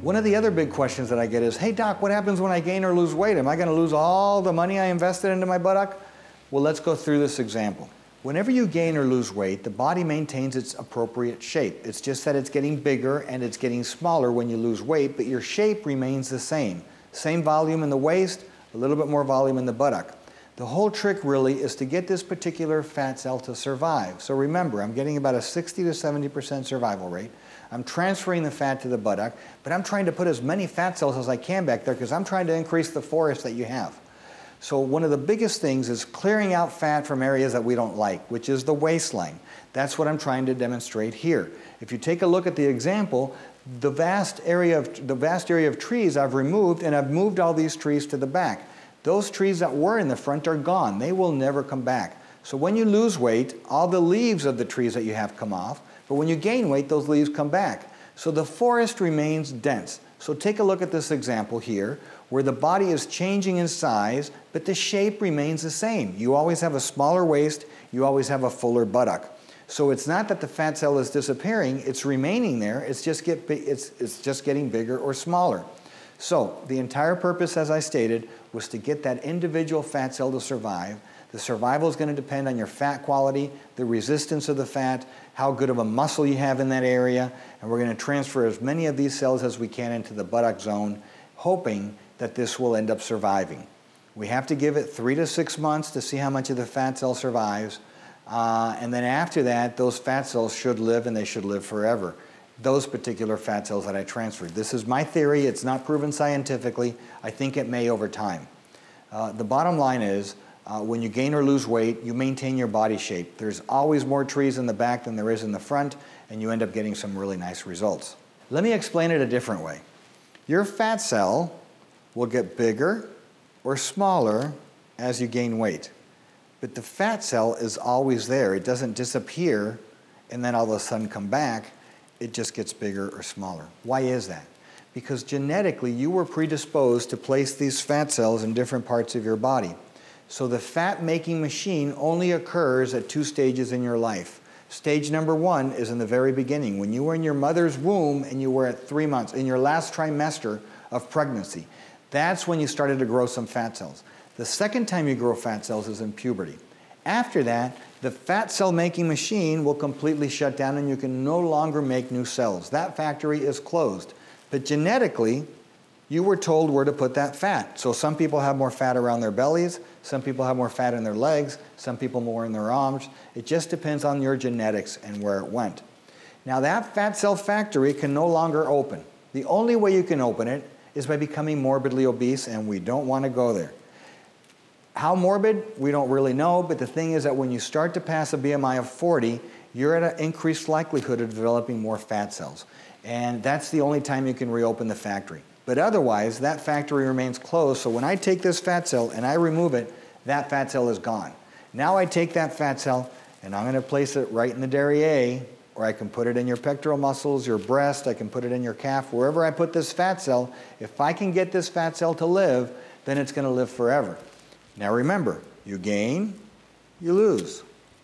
One of the other big questions that I get is, hey doc, what happens when I gain or lose weight? Am I going to lose all the money I invested into my buttock? Well, let's go through this example. Whenever you gain or lose weight, the body maintains its appropriate shape. It's just that it's getting bigger and it's getting smaller when you lose weight, but your shape remains the same. Same volume in the waist, a little bit more volume in the buttock. The whole trick really is to get this particular fat cell to survive. So remember, I'm getting about a 60 to 70% survival rate. I'm transferring the fat to the buttock, but I'm trying to put as many fat cells as I can back there because I'm trying to increase the forest that you have. So one of the biggest things is clearing out fat from areas that we don't like, which is the waistline. That's what I'm trying to demonstrate here. If you take a look at the example, the vast area of trees I've removed, and I've moved all these trees to the back. Those trees that were in the front are gone. They will never come back. So when you lose weight, all the leaves of the trees that you have come off, but when you gain weight, those leaves come back. So the forest remains dense. So take a look at this example here, where the body is changing in size, but the shape remains the same. You always have a smaller waist, you always have a fuller buttock. So it's not that the fat cell is disappearing, it's remaining there, it's just getting bigger or smaller. So the entire purpose, as I stated, was to get that individual fat cell to survive. The survival is going to depend on your fat quality, the resistance of the fat, how good of a muscle you have in that area, and we're going to transfer as many of these cells as we can into the buttock zone, hoping that this will end up surviving. We have to give it 3 to 6 months to see how much of the fat cell survives, and then after that, those fat cells should live, and they should live forever. Those particular fat cells that I transferred. This is my theory, it's not proven scientifically. I think it may over time. The bottom line is, when you gain or lose weight, you maintain your body shape. There's always more trees in the back than there is in the front, and you end up getting some really nice results. Let me explain it a different way. Your fat cell will get bigger or smaller as you gain weight. But the fat cell is always there. It doesn't disappear and then all of a sudden come back. It just gets bigger or smaller. Why is that? Because genetically you were predisposed to place these fat cells in different parts of your body. So the fat-making machine only occurs at 2 stages in your life. Stage number 1 is in the very beginning, when you were in your mother's womb and you were at 3 months, in your last trimester of pregnancy. That's when you started to grow some fat cells. The second time you grow fat cells is in puberty. After that, the fat cell making machine will completely shut down and you can no longer make new cells. That factory is closed. But genetically, you were told where to put that fat. So some people have more fat around their bellies, some people have more fat in their legs, some people more in their arms. It just depends on your genetics and where it went. Now that fat cell factory can no longer open. The only way you can open it is by becoming morbidly obese, and we don't want to go there. How morbid? We don't really know, but the thing is that when you start to pass a BMI of 40, you're at an increased likelihood of developing more fat cells. And that's the only time you can reopen the factory. But otherwise, that factory remains closed, so when I take this fat cell and I remove it, that fat cell is gone. Now I take that fat cell and I'm going to place it right in the derriere, or I can put it in your pectoral muscles, your breast, I can put it in your calf, wherever I put this fat cell. If I can get this fat cell to live, then it's going to live forever. Now remember, you gain, you lose.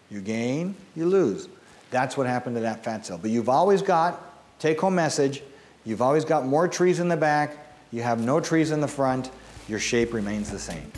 You gain, you lose. That's what happened to that fat cell. But you've always got, take-home message, you've always got more trees in the back, you have no trees in the front, your shape remains the same.